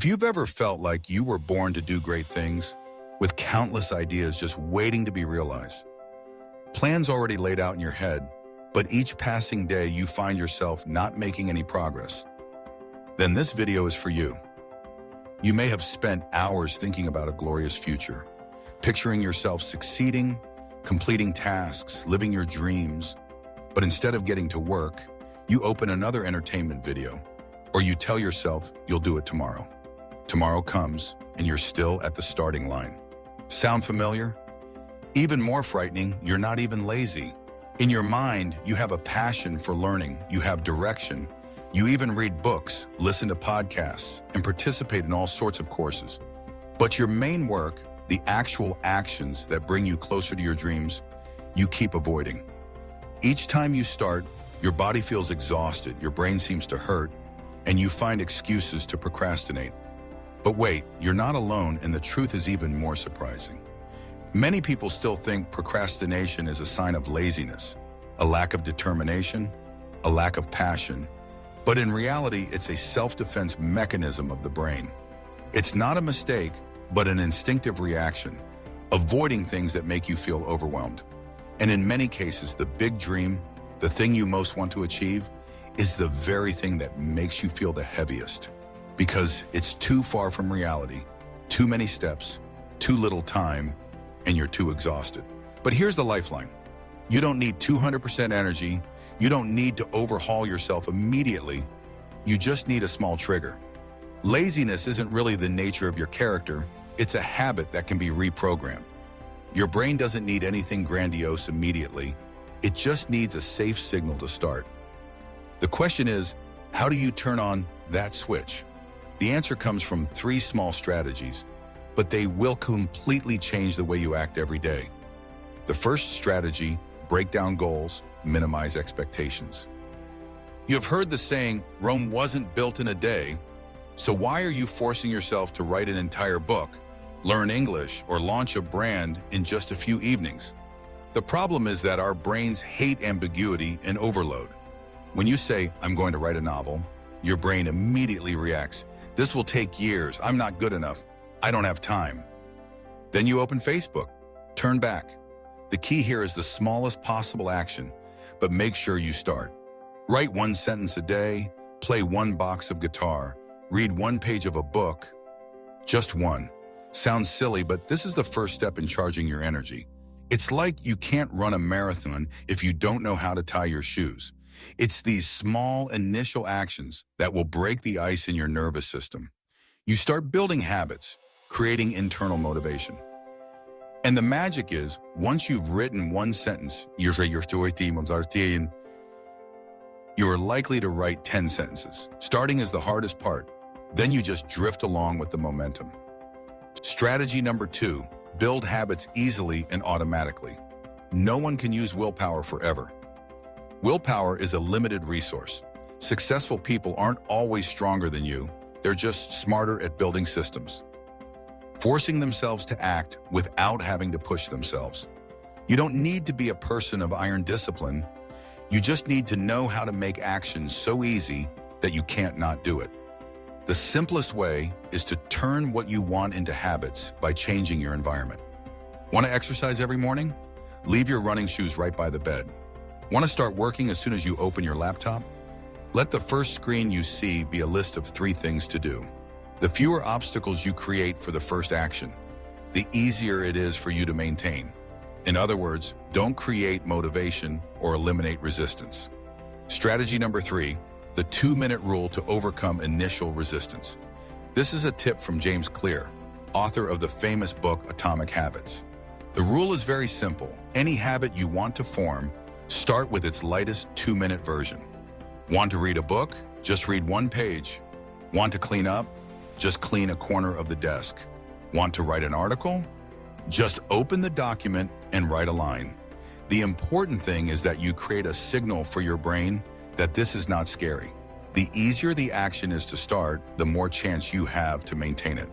you've ever felt like you were born to do great things, with countless ideas just waiting to be realized, plans already laid out in your head, but each passing day you find yourself not making any progress, then this video is for you. You may have spent hours thinking about a glorious future, picturing yourself succeeding, completing tasks, living your dreams, but instead of getting to work, you open another entertainment video, or you tell yourself you'll do it tomorrow. Tomorrow comes, and you're still at the starting line. Sound familiar? Even more frightening, you're not even lazy. In your mind, you have a passion for learning, you have direction, you even read books, listen to podcasts, and participate in all sorts of courses. But your main work, the actual actions that bring you closer to your dreams, you keep avoiding. Each time you start, your body feels exhausted, your brain seems to hurt, and you find excuses to procrastinate. But wait, you're not alone, and the truth is even more surprising. Many people still think procrastination is a sign of laziness, a lack of determination, a lack of passion. But in reality, it's a self-defense mechanism of the brain. It's not a mistake, but an instinctive reaction, avoiding things that make you feel overwhelmed. And in many cases, the big dream, the thing you most want to achieve, is the very thing that makes you feel the heaviest. Because it's too far from reality, too many steps, too little time, and you're too exhausted. But here's the lifeline. You don't need 200% energy. You don't need to overhaul yourself immediately. You just need a small trigger. Laziness isn't really the nature of your character. It's a habit that can be reprogrammed. Your brain doesn't need anything grandiose immediately. It just needs a safe signal to start. The question is, how do you turn on that switch? The answer comes from 3 small strategies, but they will completely change the way you act every day. The first strategy, break down goals, minimize expectations. You've heard the saying, Rome wasn't built in a day, so why are you forcing yourself to write an entire book, learn English, or launch a brand in just a few evenings? The problem is that our brains hate ambiguity and overload. When you say, I'm going to write a novel, your brain immediately reacts, this will take years, I'm not good enough, I don't have time. Then you open Facebook, turn back. The key here is the smallest possible action, but make sure you start. Write 1 sentence a day, play 1 box of guitar, read 1 page of a book, just 1. Sounds silly, but this is the first step in charging your energy. It's like you can't run a marathon if you don't know how to tie your shoes. It's these small initial actions that will break the ice in your nervous system. You start building habits, creating internal motivation. And the magic is, once you've written 1 sentence, you are likely to write 10 sentences. Starting is the hardest part. Then you just drift along with the momentum. Strategy number 2, build habits easily and automatically. No one can use willpower forever. Willpower is a limited resource. Successful people aren't always stronger than you. They're just smarter at building systems, forcing themselves to act without having to push themselves. You don't need to be a person of iron discipline. You just need to know how to make actions so easy that you can't not do it. The simplest way is to turn what you want into habits by changing your environment. Want to exercise every morning? Leave your running shoes right by the bed. Want to start working as soon as you open your laptop? Let the first screen you see be a list of 3 things to do. The fewer obstacles you create for the first action, the easier it is for you to maintain. In other words, don't create motivation or eliminate resistance. Strategy number 3, the 2-minute rule to overcome initial resistance. This is a tip from James Clear, author of the famous book Atomic Habits. The rule is very simple. Any habit you want to form, start with its lightest 2-minute version. Want to read a book? Just read 1 page. Want to clean up? Just clean a corner of the desk. Want to write an article? Just open the document and write a line. The important thing is that you create a signal for your brain that this is not scary. The easier the action is to start, the more chance you have to maintain it.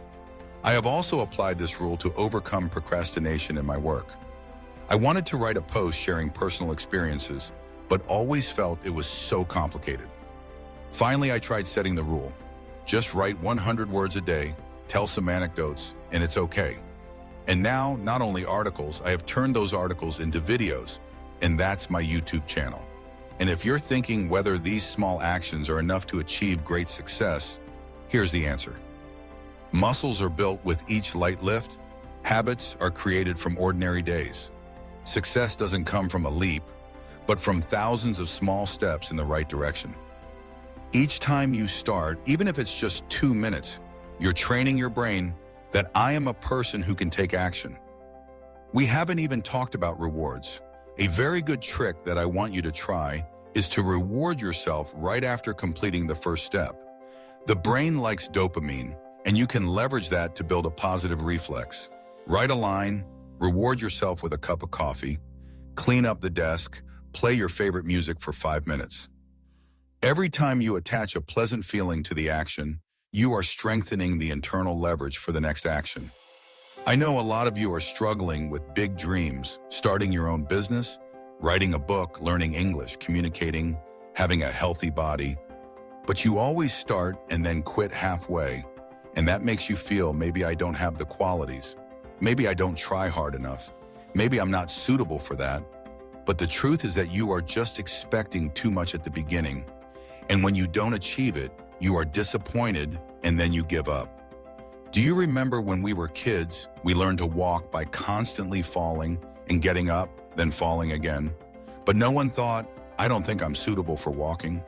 I have also applied this rule to overcome procrastination in my work. I wanted to write a post sharing personal experiences, but always felt it was so complicated. Finally, I tried setting the rule. Just write 100 words a day, tell some anecdotes, and it's okay. And now, not only articles, I have turned those articles into videos, and that's my YouTube channel. And if you're thinking whether these small actions are enough to achieve great success, here's the answer. Muscles are built with each light lift. Habits are created from ordinary days. Success doesn't come from a leap, but from thousands of small steps in the right direction. Each time you start, even if it's just 2 minutes, you're training your brain that I am a person who can take action. We haven't even talked about rewards. A very good trick that I want you to try is to reward yourself right after completing the first step. The brain likes dopamine, and you can leverage that to build a positive reflex. Write a line, reward yourself with a cup of coffee, clean up the desk, play your favorite music for 5 minutes. Every time you attach a pleasant feeling to the action, you are strengthening the internal leverage for the next action. I know a lot of you are struggling with big dreams, starting your own business, writing a book, learning English, communicating, having a healthy body. But you always start and then quit halfway, and that makes you feel maybe I don't have the qualities. Maybe I don't try hard enough. Maybe I'm not suitable for that. But the truth is that you are just expecting too much at the beginning. And when you don't achieve it, you are disappointed and then you give up. Do you remember when we were kids, we learned to walk by constantly falling and getting up, then falling again? But no one thought, I don't think I'm suitable for walking.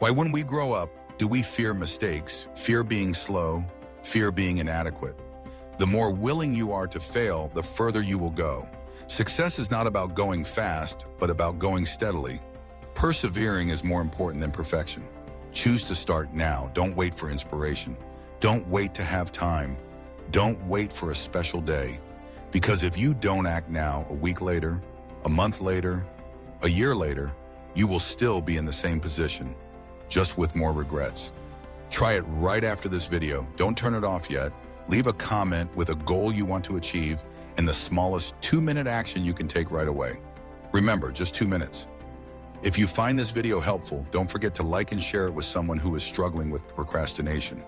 Why, when we grow up, do we fear mistakes, fear being slow, fear being inadequate? The more willing you are to fail, the further you will go. Success is not about going fast, but about going steadily. Persevering is more important than perfection. Choose to start now. Don't wait for inspiration. Don't wait to have time. Don't wait for a special day. Because if you don't act now, a week later, a month later, a year later, you will still be in the same position, just with more regrets. Try it right after this video. Don't turn it off yet. Leave a comment with a goal you want to achieve and the smallest 2-minute action you can take right away. Remember, just 2 minutes. If you find this video helpful, don't forget to like and share it with someone who is struggling with procrastination.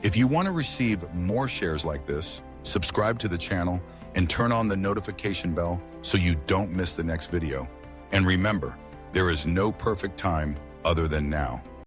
If you want to receive more shares like this, subscribe to the channel and turn on the notification bell so you don't miss the next video. And remember, there is no perfect time other than now.